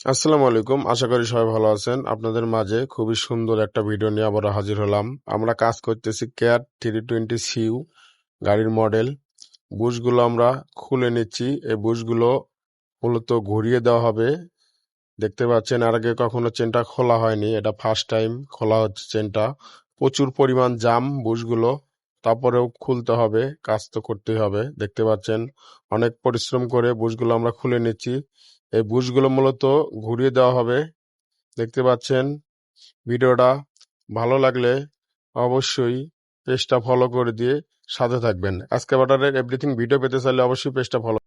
আসসালামু আলাইকুম। আশা করি সবাই ভালো আছেন। আপনাদের মাঝে খুবই সুন্দর একটা ভিডিও নিয়ে আবার হাজির হলাম। আমরা কাজ করতেছি কেয়ার 320 সিইউ গাড়ির মডেল। বুশগুলো আমরা খুলে নিচ্ছি। এই বুশগুলো মূলত ঘুরিয়ে দেওয়া হবে। দেখতে পাচ্ছেন এর আগে কখনো চেনটা খোলা হয়নি, এটা ফার্স্ট টাইম খোলা হচ্ছে চেনটা। প্রচুর পরিমাণ জাম বুশগুলো, তারপরেও খুলতে হবে, কাজ তো করতেই হবে। দেখতে পাচ্ছেন অনেক পরিশ্রম করে বুশগুলো আমরা খুলে নিচ্ছি। এই বুশগুলো মূলত ঘুরিয়ে দেওয়া হবে। দেখতে পাচ্ছেন ভিডিওটা ভালো লাগলে অবশ্যই পেজটা ফলো করে দিয়ে সাথে থাকবেন। আজকে বাটারের এভরিথিং ভিডিও পেতে চাইলে অবশ্যই পেজটা ফলো